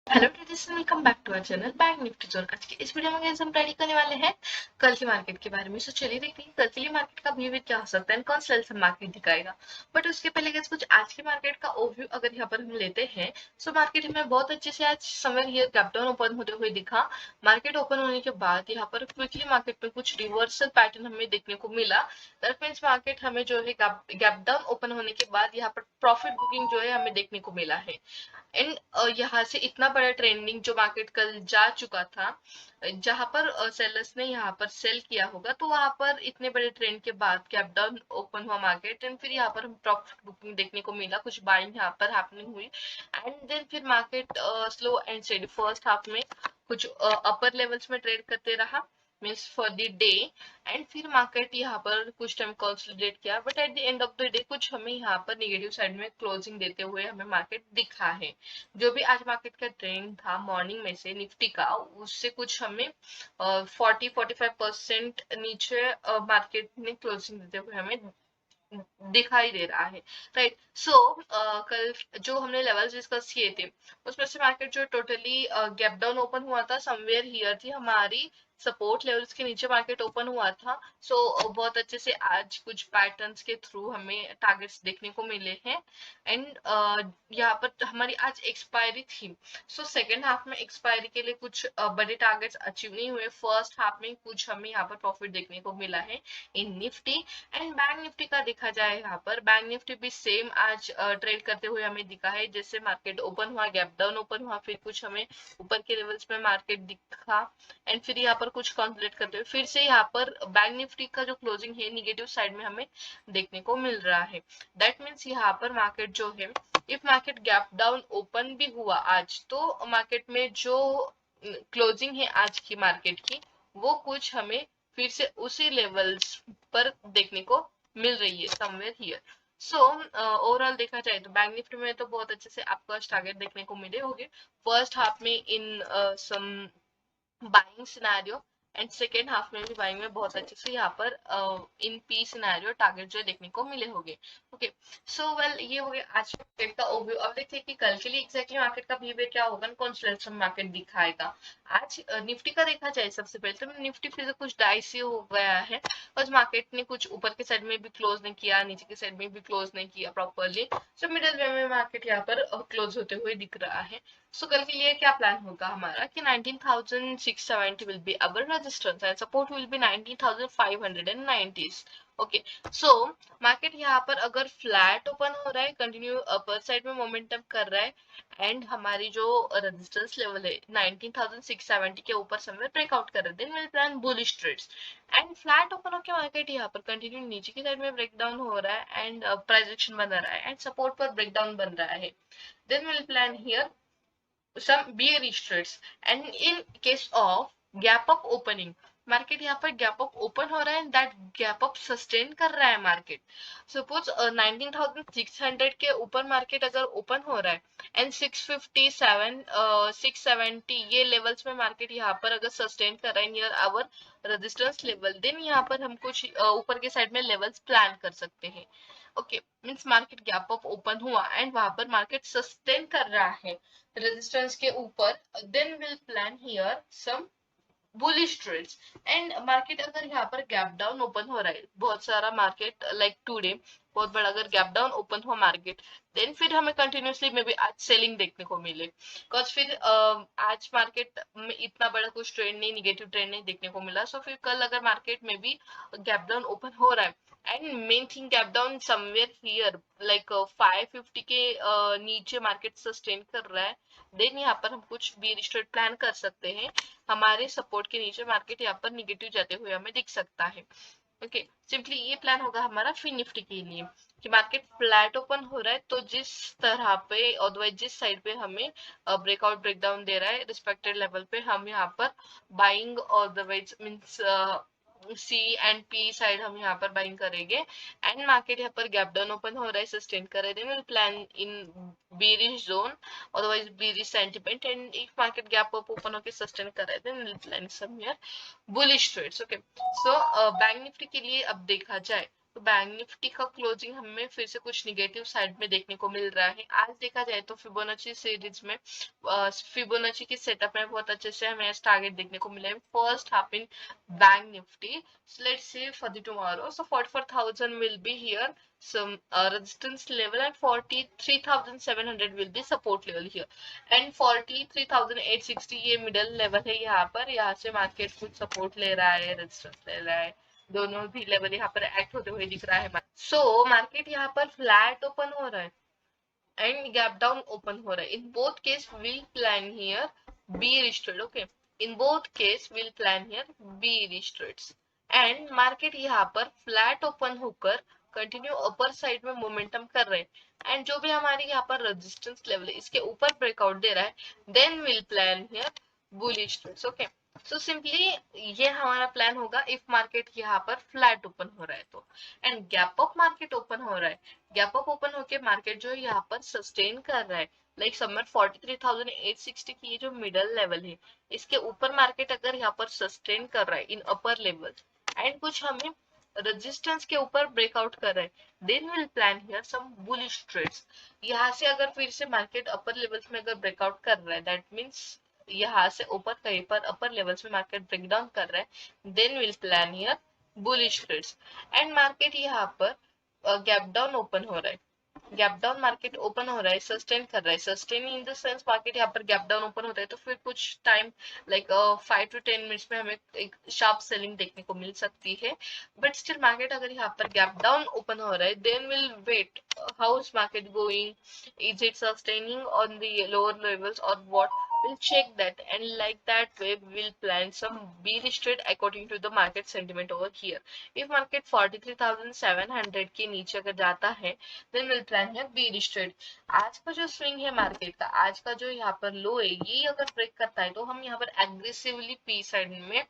Hello traders, welcome back to our channel bank Nifty zone. आज के इस वीडियो में guys हम स्टडी करने वाले हैं कल की मार्केट के बारे में। सो चलिए देखते हैं कल के लिए मार्केट का बिहेवियर क्या हो सकता है, कौन सा लेवल से मार्केट दिखाएगा। बट उसके पहले guys कुछ आज की मार्केट का ओवरव्यू अगर यहाँ पर हम लेते हैं। सो मार्केट हमें बहुत अच्छे से आज somewhere here gap down open होते हुए दिखा। मार्केट ओपन होने के बाद यहाँ पर क्विकली मार्केट में कुछ रिवर्सल पैटर्न हमें देखने को मिला। दैट मीन्स मार्केट हमें जो है गैप डाउन ओपन होने के बाद यहाँ पर प्रॉफिट बुकिंग जो है हमें देखने को मिला है। एंड यहाँ से इतना बड़ा ट्रेंडिंग जो मार्केट कल जा चुका था, जहां पर सेलर्स ने यहाँ पर सेल किया होगा, तो वहां पर इतने बड़े ट्रेंड के बाद गैप डाउन ओपन हुआ मार्केट। एंड फिर यहाँ पर हम प्रॉफिट बुकिंग देखने को मिला, कुछ बाइंग यहाँ पर हैपनिंग हुई। एंड देन फिर market slow and steady first half में कुछ अपर लेवल्स में ट्रेड करते रहा, means for the day. And फिर मार्केट यहाँ पर कुछ टाइम कंसोलिडेट किया, but at the end of the day कुछ हमें यहाँ पर नेगेटिव साइड में क्लोजिंग देते हुए हमें मार्केट दिखा है। जो भी आज मार्केट का ट्रेंड था मॉर्निंग में से निफ्टी का, उससे कुछ हमें 40-45% नीचे मार्केट ने क्लोजिंग देते हुए हमें दिखाई दे रहा है। राइट। सो कल जो हमने लेवल्स डिस्कस किए थे, उसमें से मार्केट जो टोटली गैप डाउन ओपन हुआ था समवेयर हियर थी हमारी सपोर्ट लेवल्स के नीचे मार्केट ओपन हुआ था। सो बहुत अच्छे से आज कुछ पैटर्न्स के थ्रू हमें टारगेट्स देखने को मिले हैं। एंड यहाँ पर हमारी आज एक्सपायरी थी। सो सेकेंड हाफ में एक्सपायरी के लिए कुछ बड़े टारगेट्स अचीव नहीं हुए। फर्स्ट हाफ में कुछ हमें यहाँ पर प्रॉफिट देखने को मिला है इन निफ्टी। एंड बैंक निफ्टी का देखा जाए, यहाँ पर बैंक निफ्टी भी सेम आज ट्रेड करते हुए हमें दिखा है। जैसे मार्केट ओपन हुआ, गैप डाउन ओपन हुआ, फिर कुछ हमें ऊपर के लेवल्स में मार्केट दिखा। एंड फिर यहाँ पर कुछ कंसोलिडेट करते हुए फिर से यहाँ पर बैंक निफ्टी का जो क्लोजिंग है निगेटिव साइड में हमें देखने को मिल रहा है। दैट मीन्स यहाँ पर मार्केट जो है, if market gap down open भी हुआ आज, तो मार्केट में जो क्लोजिंग है आज की मार्केट की, वो कुछ हमें फिर से उसी लेवल्स पर देखने को मिल रही है समवेयर हियर। सो ओवरऑल देखा जाए तो बैंक निफ्टी में तो बहुत अच्छे से आपको टारगेट देखने को मिले होंगे फर्स्ट हाफ में in some buying scenario. And second half में भी बाइंग में बहुत अच्छे से यहाँ पर इन पी सिनेरियो टारगेट जो देखने को मिले होंगे। ओके। सो वेल, ये हो गया आज मार्केट का ओवरव्यू। अब देखते हैं कि कल के लिए एग्जैक्टली मार्केट का बिहेवियर क्या होगा, कौन सा मार्केट दिखाएगा। आज निफ्टी का देखा जाए सबसे पहले तो निफ्टी फिर से कुछ डाइसी हो गया है। बस मार्केट ने कुछ ऊपर के साइड में भी क्लोज नहीं किया, नीचे के साइड में भी क्लोज नहीं किया प्रॉपरली। सो मिडिल वे में मार्केट यहाँ पर क्लोज होते हुए दिख रहा है। सो कल के लिए क्या प्लान होगा हमारा कि 19,670 will be our resistance and support will be 19,590. Okay. So market यहाँ पर अगर फ्लैट ओपन हो रहा है, कंटिन्यू अपर साइड में मोमेंटम कर रहा है, एंड हमारी जो रेजिस्टेंस लेवल है 19,670 के ऊपर समवेयर ब्रेकआउट कर रहे हैं, then will plan bullish trades. And flat open होकर मार्केट यहाँ पर कंटिन्यू नीचे की साइड में ब्रेकडाउन हो रहा है एंड प्राइस एक्शन बन रहा है एंड सपोर्ट पर ब्रेकडाउन बन रहा है, then we'll plan here some bearish trades. And in case of gap up opening, market यहाँ पर गैप अप ओपन हो रहा है, दैट गैप अप सस्टेन कर रहा है मार्केट। सपोज 19,600 के ऊपर मार्केट अगर ओपन हो रहा है एंड 657 670 ये लेवल्स में मार्केट यहाँ पर अगर सस्टेन कर रहा है near our resistance level, then यहाँ पर हम कुछ ऊपर के साइड में लेवल्स प्लान कर सकते हैं। Okay. Means market gap up open हुआ एंड वहां पर मार्केट सस्टेन कर रहा है रेजिस्टेंस के ऊपर, then will plan here some bullish trades. And market अगर यहाँ पर गैप डाउन ओपन हो रहा है, बहुत सारा मार्केट लाइक टुडे बहुत बड़ा अगर गैप डाउन ओपन हुआ मार्केट, देन फिर हमें कंटिन्यूसली मे बी आज सेलिंग देखने को मिले। बिकॉज फिर आज मार्केट में इतना बड़ा कुछ ट्रेंड नहीं, निगेटिव ट्रेंड नहीं देखने को मिला। सो फिर कल अगर मार्केट में भी गैप डाउन ओपन हो रहा है and main thing gap down somewhere here like 550 के नीचे मार्केट सस्टेन कर रहा है, देन यहाँ पर हम कुछ बेरिश ट्रेड प्लान कर सकते हैं। हमारे सपोर्ट के नीचे मार्केट यहाँ पर निगेटिव जाते हुए हमें दिख सकता है। ओके। सिंपली ये प्लान होगा हमारा फिन निफ्टी के लिए कि मार्केट फ्लैट ओपन हो रहा है तो जिस तरह पे अदरवाइज जिस साइड पे हमें ब्रेकआउट ब्रेकडाउन दे रहा है रिस्पेक्टेड लेवल पे, हम यहाँ पर बाइंग और otherwise means C and P side हम यहाँ पर बाइंग करेंगे। एंड मार्केट यहाँ पर गैप डाउन ओपन हो रहा है, सस्टेन कर रहे हैं, plan in bearish zone, otherwise bearish sentiment, and if market gap up open होके sustain कर रहे थे, then we'll plan some here bullish trades. Okay. So bank Nifty के लिए अब देखा जाए तो बैंक निफ्टी का क्लोजिंग हमें फिर से कुछ निगेटिव साइड में देखने को मिल रहा है। आज देखा जाए तो फिबोनाची सीरीज में फिबोनाची के सेटअप में बहुत अच्छे से हमें टारगेट देखने को मिला है first half in bank Nifty. So let's see for the tomorrow. So 44,000 will be here, some resistance level, and 43,700 will be support level here. And 43,860 ये middle level है यहाँ पर, यहाँ से market कुछ support ले रहा है, resistance ले रहा है, दोनों भी level यहाँ पर act होते हुए दिख रहा है। So market यहाँ पर flat open हो रहा है and gap down open हो रहा है. In both case we'll plan here bearish trade. Okay. In both case we'll plan here bearish trades. And market यहाँ पर फ्लैट ओपन होकर कंटिन्यू अपर साइड में मोमेंटम कर रहे हैं एंड जो भी हमारी यहाँ पर रेजिस्टेंस लेवल है इसके ऊपर ब्रेकआउट दे रहा है then will plan here bullish trades. Okay, so simply ये हमारा प्लान होगा इफ मार्केट यहाँ पर फ्लैट ओपन हो रहा है तो. And gap up market open हो रहा है, गैप अप ओपन होके मार्केट जो है यहाँ पर सस्टेन कर रहा है लाइक समर 43,860 की ये जो मिडल लेवल है इसके ऊपर मार्केट अगर यहाँ पर सस्टेन कर रहा है इन अपर लेवल एंड कुछ हमें रेजिस्टेंस के ऊपर ब्रेकआउट कर रहा है then will plan here some bullish trades. यहाँ से अगर फिर से मार्केट अपर लेवल्स में अगर ब्रेकआउट कर रहा है दैट मींस यहाँ से ऊपर कहीं पर अपर लेवल्स में मार्केट ब्रेकडाउन कर रहा है then will plan here bullish trades. And market यहाँ पर गैप डाउन ओपन हो रहा है, गैप डाउन मार्केट ओपन हो रहा है, सस्टेन कर रहा है, sustain in the sense market यहाँ पर गैप डाउन ओपन होता है तो फिर कुछ टाइम लाइक 5 to 10 मिनट्स में हमें एक शार्प सेलिंग देखने को मिल सकती है. बट स्टिल मार्केट अगर यहाँ पर गैप डाउन ओपन हो रहा है then will wait how is market going, is it sustaining on the lower levels और what, we'll check that and like that way we'll plan some bearish trade according to the market sentiment over here. If market 43,700 के नीचे अगर जाता है then we'll plan here bearish trade. आज का जो swing है मार्केट का, आज का जो यहाँ पर लो है ये अगर ब्रेक करता है तो हम यहाँ पर एग्रेसिवली पी साइड में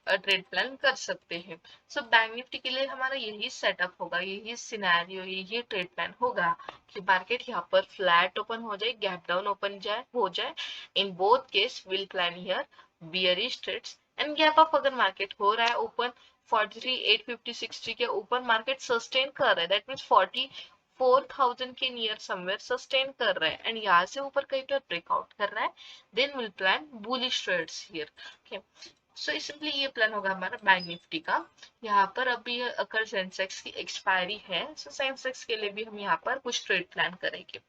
ट्रेड प्लान कर सकते हैं. सो बैंक निफ्टी के लिए हमारा यही सेटअप होगा, यही सिनेरियो, यही ट्रेड प्लान होगा कि मार्केट यहाँ पर फ्लैट ओपन हो जाए, गैप डाउन ओपन हो जाए. In both case will plan here bearish trades and gap up अगर मार्केट हो रहा है ओपन 43,850-60 के ऊपर मार्केट सस्टेन कर रहा है दैट मींस 44,000 के नियर समवेयर सस्टेन कर रहा है एंड यहाँ से ऊपर कहीं पर ब्रेकआउट कर रहा है then will plan bullish trades here. Okay, so simply ये प्लान होगा हमारा बैंक निफ्टी का. यहाँ पर अभी अगर सेंसेक्स की एक्सपायरी है सो सेंसेक्स के लिए भी हम यहाँ पर कुछ ट्रेड प्लान करेंगे.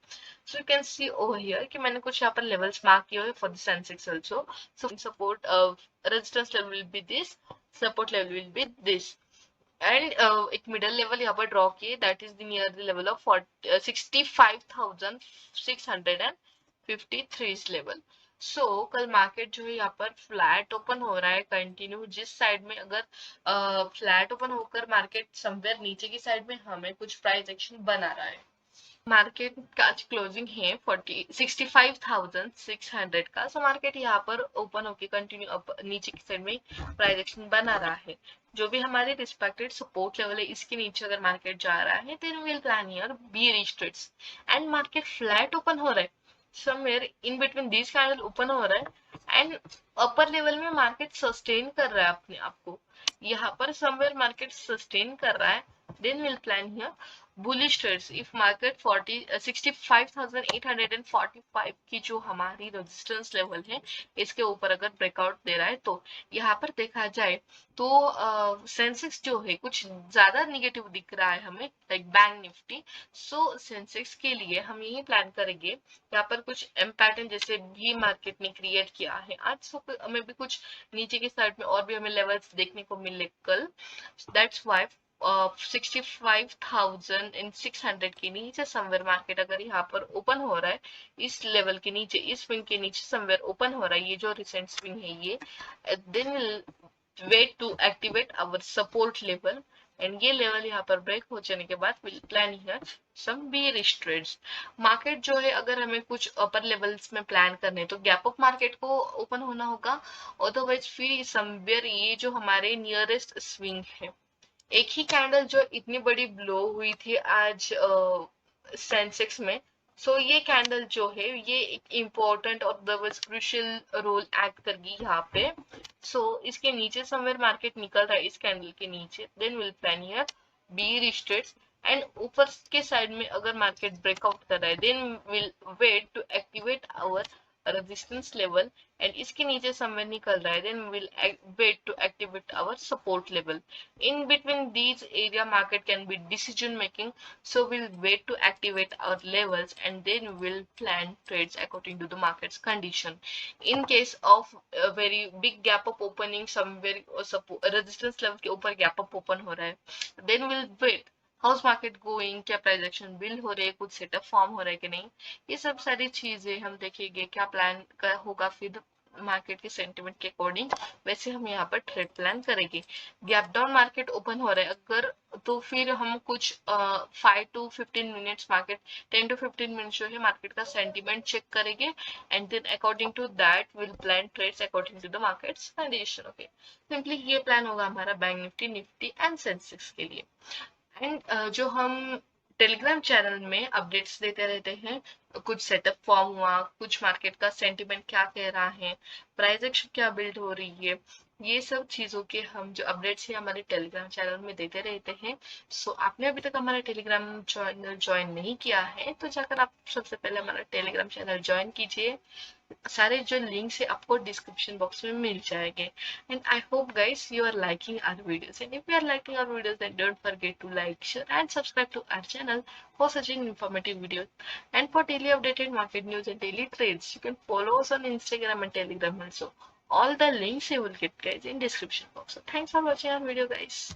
So you can see over here कि मैंने कुछ यहाँ पर लेवल्स मार्क किए हुए for the Sensex also. So support resistance level will be this, support level will be this and एक मिडल लेवल यहाँ पर ड्रॉ किए that is the near the level of 65,653 level. So कल market जो है यहाँ पर फ्लैट ओपन हो रहा है कंटिन्यू, जिस साइड में अगर फ्लैट ओपन होकर मार्केट समवेयर नीचे की साइड में हमें कुछ प्राइस एक्शन बना रहा है. मार्केट का आज क्लोजिंग है 65,600 का. सो मार्केट यहाँ पर ओपन होके कंटिन्यू नीचे की साइड में प्राइस एक्शन बना रहा है. जो भी हमारे रिस्पेक्टेड सपोर्ट लेवल है इसके नीचे अगर मार्केट जा रहा है then will plan here bearish trades. And market flat open हो रहा है somewhere in between this candle open हो रहा है एंड अपर लेवल में मार्केट सस्टेन कर रहा है अपने आप को. यहाँ पर समवेयर मार्केट सस्टेन कर रहा है then we'll plan here bullish trades. if market 65,845 की जो हमारी रेजिस्टेंस लेवल है इसके ऊपर अगर ब्रेकआउट दे रहा है तो यहाँ पर देखा जाए तो सेंसेक्स जो है कुछ ज्यादा निगेटिव दिख रहा है हमें लाइक बैंक निफ्टी. सो सेंसेक्स के लिए हम यही प्लान करेंगे यहाँ पर कुछ एम पैटर्न जैसे भी मार्केट ने क्रिएट किया है आज, सो हमें भी कुछ नीचे की साइड में और भी हमें लेवल्स देखने को मिले कल. दैट्स वाई 65,600 के नीचे समवेयर मार्केट अगर यहाँ पर ओपन हो रहा है इस लेवल के नीचे, इस स्विंग के नीचे समवेयर ओपन हो रहा है ये जो रिसेंट स्विंग है ये, then will wait to activate our support level and ये लेवल यहाँ पर ब्रेक हो जाने के बाद will plan here some bearish trades. Market जो है अगर हमें कुछ अपर लेवल्स में प्लान करने तो गैप अप मार्केट को ओपन होना होगा, अदरवाइज फिर समवेयर ये जो हमारे नियरेस्ट स्विंग है एक ही कैंडल जो इतनी बड़ी ब्लो हुई थी आज सेंसेक्स में. सो ये कैंडल जो है ये एक इम्पोर्टेंट और क्रूशियल रोल एक्ट करेगी यहाँ पे. सो इसके नीचे समवेयर मार्केट निकल रहा है इस कैंडल के नीचे then will plan here be retraces and ऊपर के साइड में अगर मार्केट ब्रेकआउट कर रहा है then will wait to activate our resistance level and इसके नीचे समवेयर निकल रहा है then will wait to activate our support level. In between these area market can be decision making, so we'll wait to activate our levels and then we'll plan trades according to the market's condition. In case of a very big gap up opening somewhere resistance level के ऊपर gap up open हो रहा है then we'll wait. House market going, क्या price action build हो रहे हैं, कुछ सेटअप फॉर्म हो रहा है कि नहीं, ये सब सारी चीजें हम देखेंगे. क्या प्लान होगा फिर मार्केट के सेंटिमेंट के अकॉर्डिंग वैसे हम यहाँ पर ट्रेड प्लान करेंगे. गैप डाउन मार्केट ओपन हो रहा है अगर तो फिर हम कुछ 5 to 15 minutes market 10 to 15 minutes जो है मार्केट का सेंटिमेंट चेक करेंगे and then according to that will plan trades according to the markets condition. Okay, simply ये प्लान होगा हमारा बैंक निफ्टी, निफ्टी एंड सेंसेक्स के लिए. एंड जो हम टेलीग्राम चैनल में अपडेट्स देते रहते हैं, कुछ सेटअप फॉर्म हुआ, कुछ मार्केट का सेंटिमेंट क्या कह रहा है, प्राइस एक्शन क्या बिल्ड हो रही है, ये सब चीजों के हम जो अपडेट्स है हमारे टेलीग्राम चैनल में देते रहते हैं. सो आपने अभी तक हमारा टेलीग्राम चैनल ज्वाइन नहीं किया है तो जाकर आप सबसे पहले हमारा टेलीग्राम चैनल ज्वाइन कीजिए. सारे जो लिंक्स है आपको डिस्क्रिप्शन बॉक्स में मिल जाएंगे. And I hope guys you are liking our videos, and if you are liking our videos then don't forget to like, share and subscribe to our channel for such informative videos. And for daily updated market news and daily trades you can follow us on Instagram and Telegram also. All the links you will get guys in description box. So thanks for watching our video guys.